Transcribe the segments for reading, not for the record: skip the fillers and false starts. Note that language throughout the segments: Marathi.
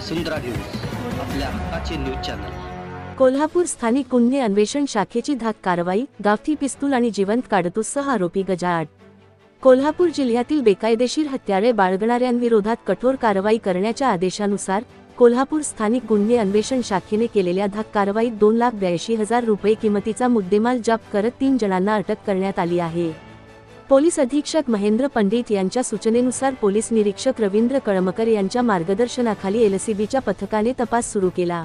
वसुंधरा न्यूज, आपल्या हक्काचे न्यूज चॅनल। कोल्हापूर स्थानिक गुन्हे अन्वेषण शाखेची धाक कारवाई, गावठी पिस्तूल आणि जिवंत काडतूससह आरोपी गजाआड। कोल्हापूर जिल्ह्यातील बेकायदेशीर हत्यारे बाळगणाऱ्यांविरोधात कठोर कारवाई करण्याच्या आदेशानुसार कोल्हापूर स्थानिक गुन्हे अन्वेषण शाखेने केलेल्या धाक कारवाईत 2,82,000 रुपये किमतीचा मुद्देमाल जप्त करत 3 जणांना अटक करण्यात आली आहे। पोलीस अधीक्षक महेंद्र पंडित यांच्या सूचनेनुसार पोलीस निरीक्षक रवींद्र कळमकर यांच्या मार्गदर्शनाखाली एलसीबीच्या पथकाने तपास सुरू केला।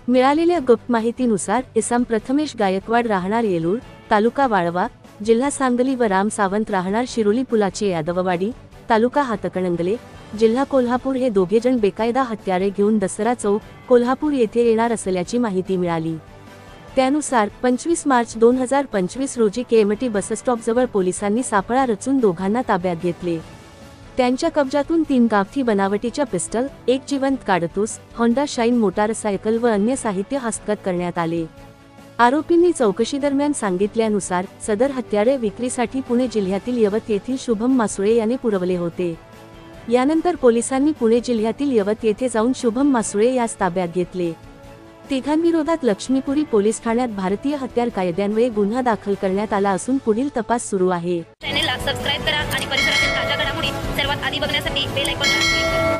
मिळालेल्या गुप्त माहितीनुसार इसम प्रथमेश गायकवाड राहणार येलूर, तालुका वाळवा, जिल्हा सांगली व राम सावंत राहणार शिरोली पुलाची यादववाडी, तालुका हातकणंगले, जिल्हा कोल्हापूर हे दोघेजण बेकायदा हत्यारे घेऊन दसरा चौक, कोल्हापूर येथे येणार असल्याची माहिती मिळाली। त्यानुसार 25 मार्च 2025 रोजी केएमटी बसस्टॉपजवळ पोलिसांनी सापळा रचून दोघांना ताब्यात घेतले। त्यांच्या कब्जातून 3 गावठी बनावटीच्या पिस्टल, 1 जिवंत काडतूस, होंडा शाईन मोटारसायकल व अन्य साहित्य हस्तगत करण्यात आले। आरोपींनी चौकशीदरम्यान सांगितल्यानुसार सदर हत्यारे विक्रीसाठी पुणे जिल्ह्यातील यवत येथील शुभम मासुळे याने पुरवले होते। यानंतर पोलिसांनी पुणे जिल्ह्यातील यवत येथे जाऊन शुभम मासुळे यास ताब्यात घेतले। तिघांविरोधात लक्ष्मीपुरी पोलीस ठाण्यात भारतीय हत्यार कायद्यान्वये गुन्हा दाखल करण्यात आला असून पुढील तपास सुरू आहे। चॅनलला सबस्क्राइब करा आणि परिसरातील ताज्या घडामोडी सर्वात आधी बघण्यासाठी बेल आयकॉनला क्लिक करा।